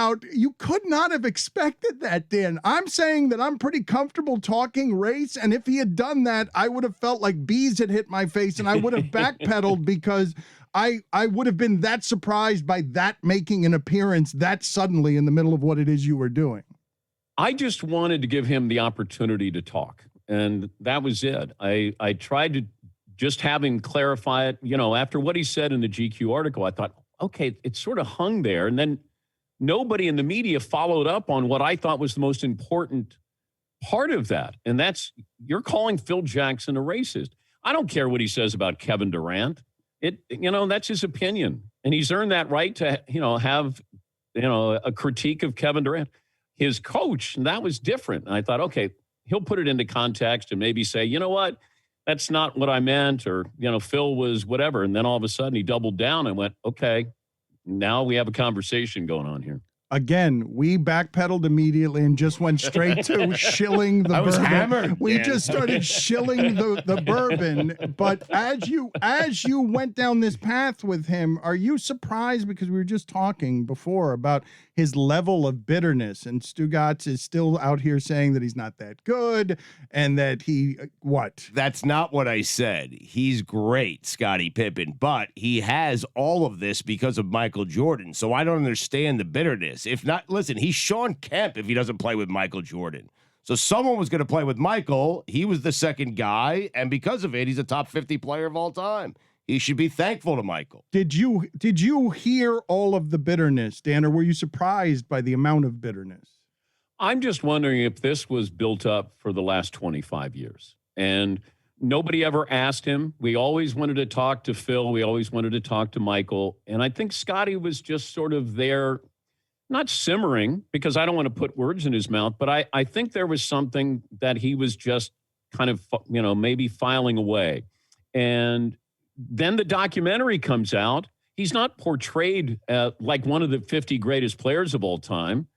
about, you could not have expected that, Dan. I'm saying that I'm pretty comfortable talking race, and if he had done that, I would have felt like bees had hit my face, and I would have backpedaled because I would have been that surprised by that making an appearance that suddenly in the middle of what it is you were doing. I just wanted to give him the opportunity to talk, and that was it. I tried to just have him clarify it. After what he said in the GQ article, I thought, okay, it sort of hung there, and then nobody in the media followed up on what I thought was the most important part of that, and that's you're calling Phil Jackson a racist. I don't care what he says about Kevin Durant. That's his opinion, and he's earned that right to, have, a critique of Kevin Durant. His coach, that was different. And I thought, okay, he'll put it into context and maybe say, you know what, that's not what I meant, or, Phil was whatever. And then all of a sudden he doubled down and went, okay, now we have a conversation going on here. Again, we backpedaled immediately and just went straight to shilling the bourbon. I was hammered. We just started shilling the bourbon. But as you went down this path with him, are you surprised? Because we were just talking before about his level of bitterness, and Stugotz is still out here saying that he's not that good and that what? That's not what I said. He's great, Scottie Pippen, but he has all of this because of Michael Jordan. So I don't understand the bitterness. If not, listen, he's Sean Kemp if he doesn't play with Michael Jordan. So someone was going to play with Michael. He was the second guy, and because of it, he's a top 50 player of all time. He should be thankful to Michael. Did you hear all of the bitterness, Dan, or were you surprised by the amount of bitterness? I'm just wondering if this was built up for the last 25 years. And nobody ever asked him. We always wanted to talk to Phil. We always wanted to talk to Michael. And I think Scottie was just sort of there, not simmering, because I don't want to put words in his mouth, but I think there was something that he was just kind of, maybe filing away. And then the documentary comes out. He's not portrayed like one of the 50 greatest players of all time.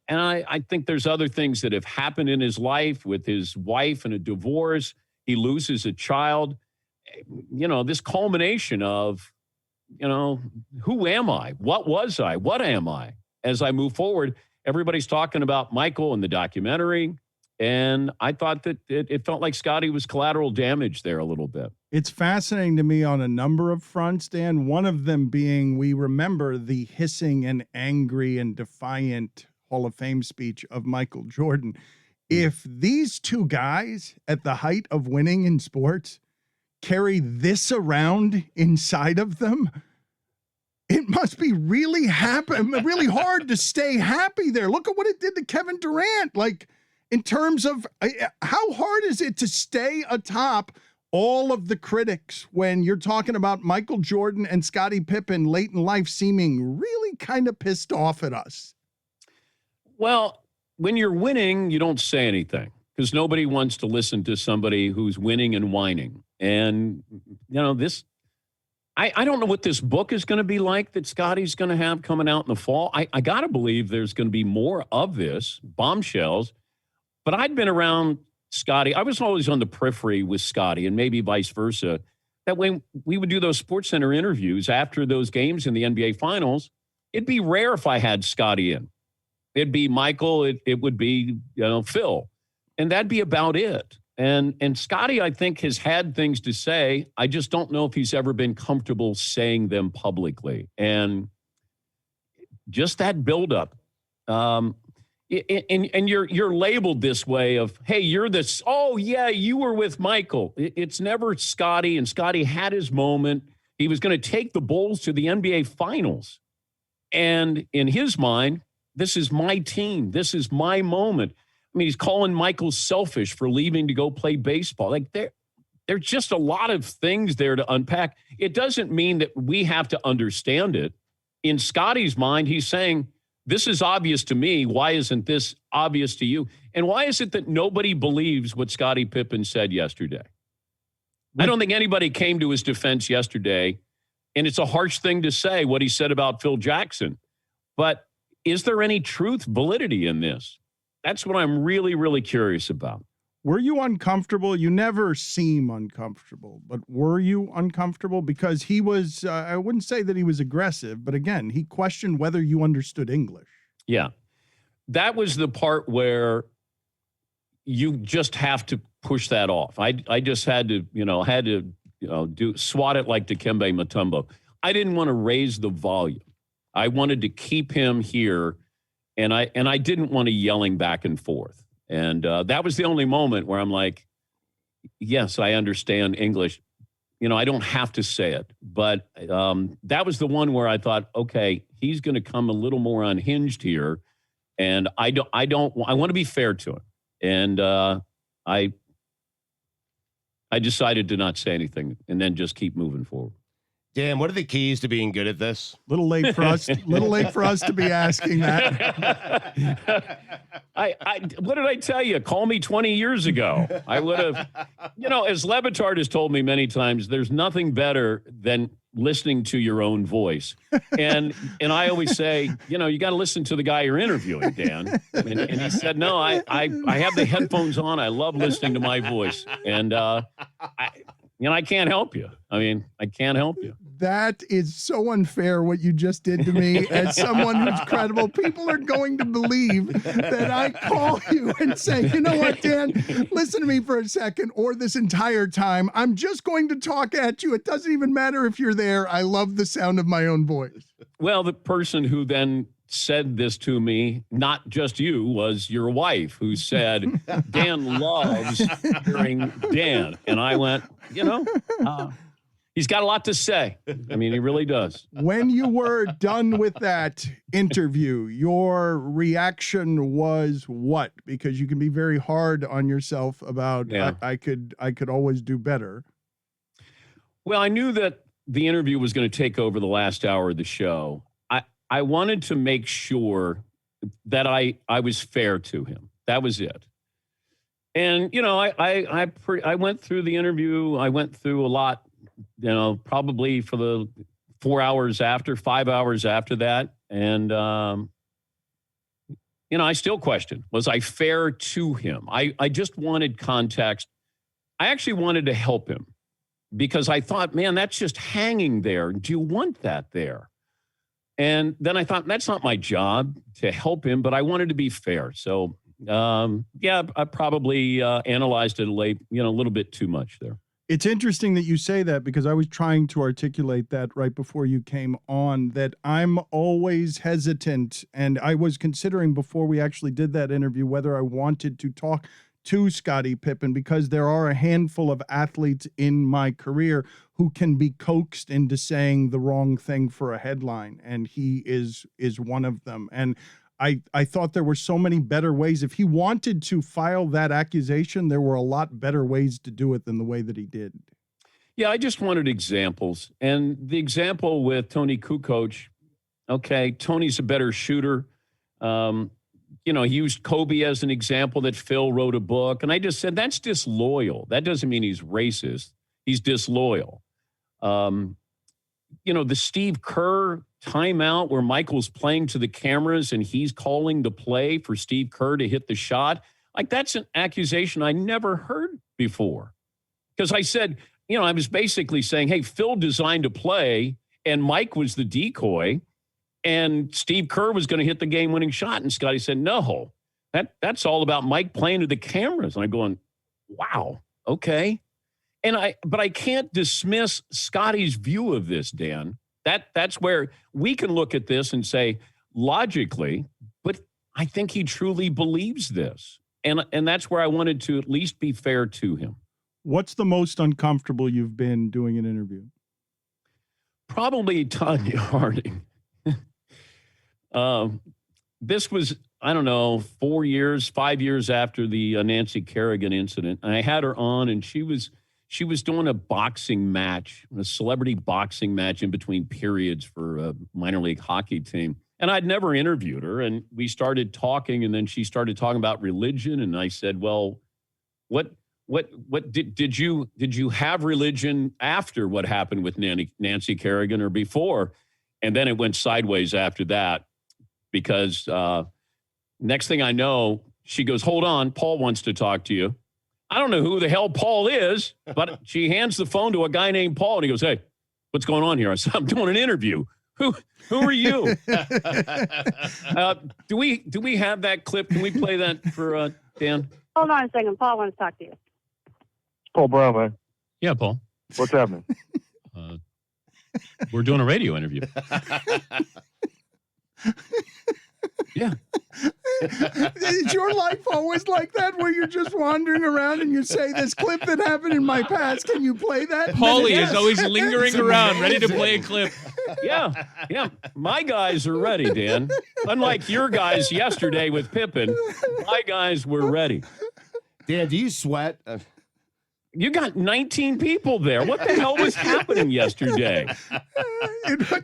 And I think there's other things that have happened in his life with his wife and a divorce. He loses a child. This culmination of, who am I? What was I? What am I? As I move forward, everybody's talking about Michael and the documentary. And I thought that it felt like Scottie was collateral damage there a little bit. It's fascinating to me on a number of fronts, Dan. One of them being we remember the hissing and angry and defiant Hall of Fame speech of Michael Jordan. If these two guys at the height of winning in sports carry this around inside of them, it must be really hard to stay happy there. Look at what it did to Kevin Durant. Like, in terms of how hard is it to stay atop all of the critics when you're talking about Michael Jordan and Scottie Pippen late in life seeming really kind of pissed off at us? Well, when you're winning, you don't say anything because nobody wants to listen to somebody who's winning and whining. And, I don't know what this book is going to be like that Scottie's going to have coming out in the fall. I got to believe there's going to be more of this, bombshells. But I'd been around Scottie. I was always on the periphery with Scottie, and maybe vice versa. That when we would do those SportsCenter interviews after those games in the NBA Finals, it'd be rare if I had Scottie in. It'd be Michael. It would be Phil, and that'd be about it. And Scottie, I think, has had things to say. I just don't know if he's ever been comfortable saying them publicly. And just that buildup. And you're labeled this way of, hey, you're this, oh, yeah, you were with Michael. It's never Scottie, and Scottie had his moment. He was going to take the Bulls to the NBA Finals. And in his mind, this is my team. This is my moment. I mean, he's calling Michael selfish for leaving to go play baseball. Like, there's just a lot of things there to unpack. It doesn't mean that we have to understand it. In Scottie's mind, he's saying, this is obvious to me. Why isn't this obvious to you? And why is it that nobody believes what Scottie Pippen said yesterday? I don't think anybody came to his defense yesterday, and it's a harsh thing to say what he said about Phil Jackson. But is there any truth, validity in this? That's what I'm really, really curious about. Were you uncomfortable? You never seem uncomfortable, but were you uncomfortable? Because he was, I wouldn't say that he was aggressive, but again, he questioned whether you understood English. Yeah. That was the part where you just have to push that off. I just had to, swat it like Dikembe Mutombo. I didn't want to raise the volume. I wanted to keep him here, and I didn't want to yelling back and forth. And that was the only moment where I'm like, yes, I understand English. I don't have to say it, but that was the one where I thought, okay, he's going to come a little more unhinged here, and I want to be fair to him, and I decided to not say anything and then just keep moving forward. Dan, what are the keys to being good at this? Little late for us to be asking that. What did I tell you? Call me 20 years ago. I would have, as Le Batard has told me many times, there's nothing better than listening to your own voice. And I always say, you got to listen to the guy you're interviewing, Dan. And he said, no, I have the headphones on. I love listening to my voice. And, I can't help you. I can't help you. That is so unfair what you just did to me as someone who's credible. People are going to believe that I call you and say, you know what, Dan, listen to me for a second, or this entire time, I'm just going to talk at you. It doesn't even matter if you're there. I love the sound of my own voice. Well, the person who then said this to me, not just you, was your wife, who said, Dan loves hearing Dan. And I went, he's got a lot to say. He really does. When you were done with that interview, your reaction was what? Because you can be very hard on yourself about, I could always do better. Well, I knew that the interview was going to take over the last hour of the show. I wanted to make sure that I was fair to him. That was it. And, I went through the interview. I went through a lot, probably for the 5 hours after that. And, I still question, was I fair to him? I just wanted context. I actually wanted to help him because I thought, man, that's just hanging there. Do you want that there? And then I thought, that's not my job to help him, but I wanted to be fair. So, I probably analyzed it a little bit too much there. It's interesting that you say that because I was trying to articulate that right before you came on, that I'm always hesitant. And I was considering before we actually did that interview whether I wanted to talk to Scottie Pippen, because there are a handful of athletes in my career who can be coaxed into saying the wrong thing for a headline. And he is one of them. And I thought there were so many better ways. If he wanted to file that accusation, there were a lot better ways to do it than the way that he did. Yeah, I just wanted examples. And the example with Tony Kukoc, okay, Tony's a better shooter. He used Kobe as an example that Phil wrote a book. And I just said, that's disloyal. That doesn't mean he's racist. He's disloyal. The Steve Kerr timeout where Michael's playing to the cameras and he's calling the play for Steve Kerr to hit the shot. Like, that's an accusation I never heard before. Because I said, I was basically saying, hey, Phil designed a play and Mike was the decoy and Steve Kerr was going to hit the game-winning shot. And Scottie said, no, that's all about Mike playing to the cameras. And I'm going, wow, okay. But I can't dismiss Scottie's view of this, Dan. That's where we can look at this and say, logically, but I think he truly believes this. And that's where I wanted to at least be fair to him. What's the most uncomfortable you've been doing an interview? Probably Tonya Harding. This was, 5 years after the Nancy Kerrigan incident. And I had her on, and she was doing a boxing match, a celebrity boxing match in between periods for a minor league hockey team. And I'd never interviewed her. And we started talking, and then she started talking about religion. And I said, well, what did you have religion after what happened with Nancy Kerrigan or before? And then it went sideways after that, because next thing I know, she goes, hold on, Paul wants to talk to you. I don't know who the hell Paul is, but she hands the phone to a guy named Paul, and he goes, hey, what's going on here? I said, I'm doing an interview. Who are you? Do we have that clip? Can we play that for Dan? Hold on a second. Paul wants to talk to you. Paul Brown, man. Yeah, Paul. What's happening? We're doing a radio interview. Yeah. Is your life always like that, where you're just wandering around and you say, this clip that happened in my past, can you play that? Paulie is always lingering around, ready to play a clip. Yeah. My guys are ready, Dan. Unlike your guys yesterday with Pippen, my guys were ready. Dan, do you sweat? You got 19 people there. What the hell was happening yesterday?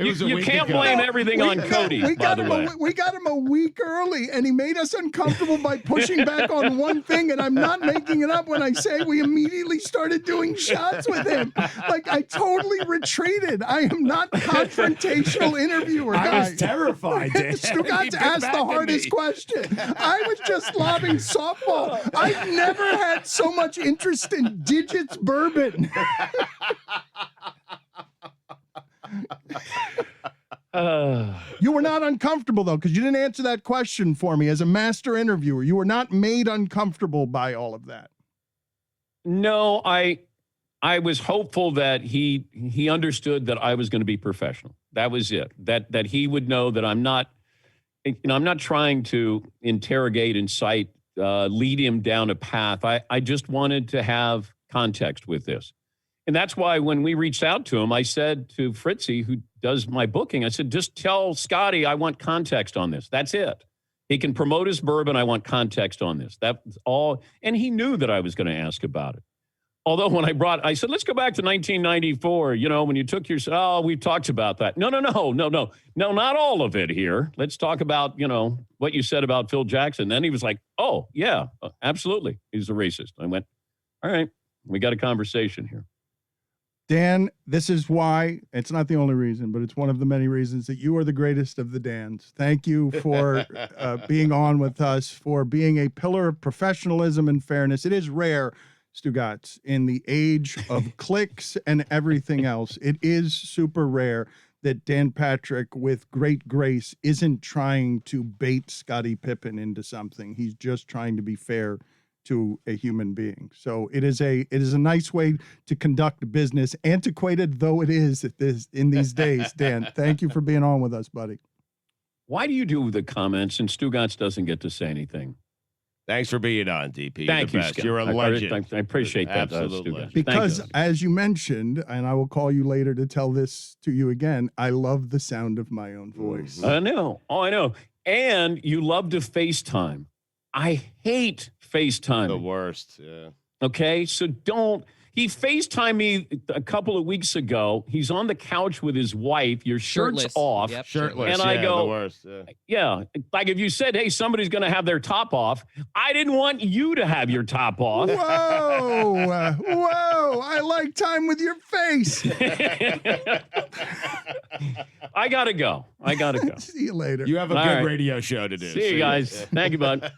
You can't blame everything on Cody, by the way. We got him a week early, and he made us uncomfortable by pushing back on one thing, and I'm not making it up when I say we immediately started doing shots with him. Like, I totally retreated. I am not confrontational interviewer, guys. I was terrified, Dan. Stugotz asked the hardest question. I was just lobbing softball. I've never had so much interest in digits bourbon. You were not uncomfortable, though, because you didn't answer that question for me as a master interviewer. You were not made uncomfortable by all of that. No, I was hopeful that he understood that I was going to be professional. That was it. That he would know that I'm not trying to interrogate, incite, lead him down a path. I just wanted to have context with this. And that's why when we reached out to him, I said to Fritzy, who does my booking, I said, just tell Scottie I want context on this. That's it. He can promote his bourbon. I want context on this. That's all. And he knew that I was going to ask about it. Although when I said, let's go back to 1994, when you took your, we've talked about that. No, not all of it here. Let's talk about, what you said about Phil Jackson. Then he was like, oh, yeah, absolutely. He's a racist. I went, all right, we got a conversation here. Dan, this is why, it's not the only reason, but it's one of the many reasons that you are the greatest of the Dans. Thank you for being on with us, for being a pillar of professionalism and fairness. It is rare, Stugotz, in the age of clicks and everything else. It is super rare that Dan Patrick, with great grace, isn't trying to bait Scottie Pippen into something. He's just trying to be fair to a human being. So it is a nice way to conduct business, antiquated though it is in these days. Dan, thank you for being on with us, buddy. Why do you do the comments and Stugotz doesn't get to say anything? Thanks for being on, DP. Thank you, Scott. You're a legend. I appreciate that, Absolutely. Stugotz. Because as you mentioned, and I will call you later to tell this to you again, I love the sound of my own voice. I know. Oh, I know. And you love to FaceTime. I hate FaceTime. The worst, yeah. Okay, so don't. He FaceTimed me a couple of weeks ago. He's on the couch with his wife. Your shirt's Shirtless. off. Yep, Shirtless, And I go, the worst. Yeah, like if you said, hey, somebody's going to have their top off, I didn't want you to have your top off. Whoa, I like time with your face. I got to go. See you later. You have a All good right. radio show to do. See you guys. Thank you, bud.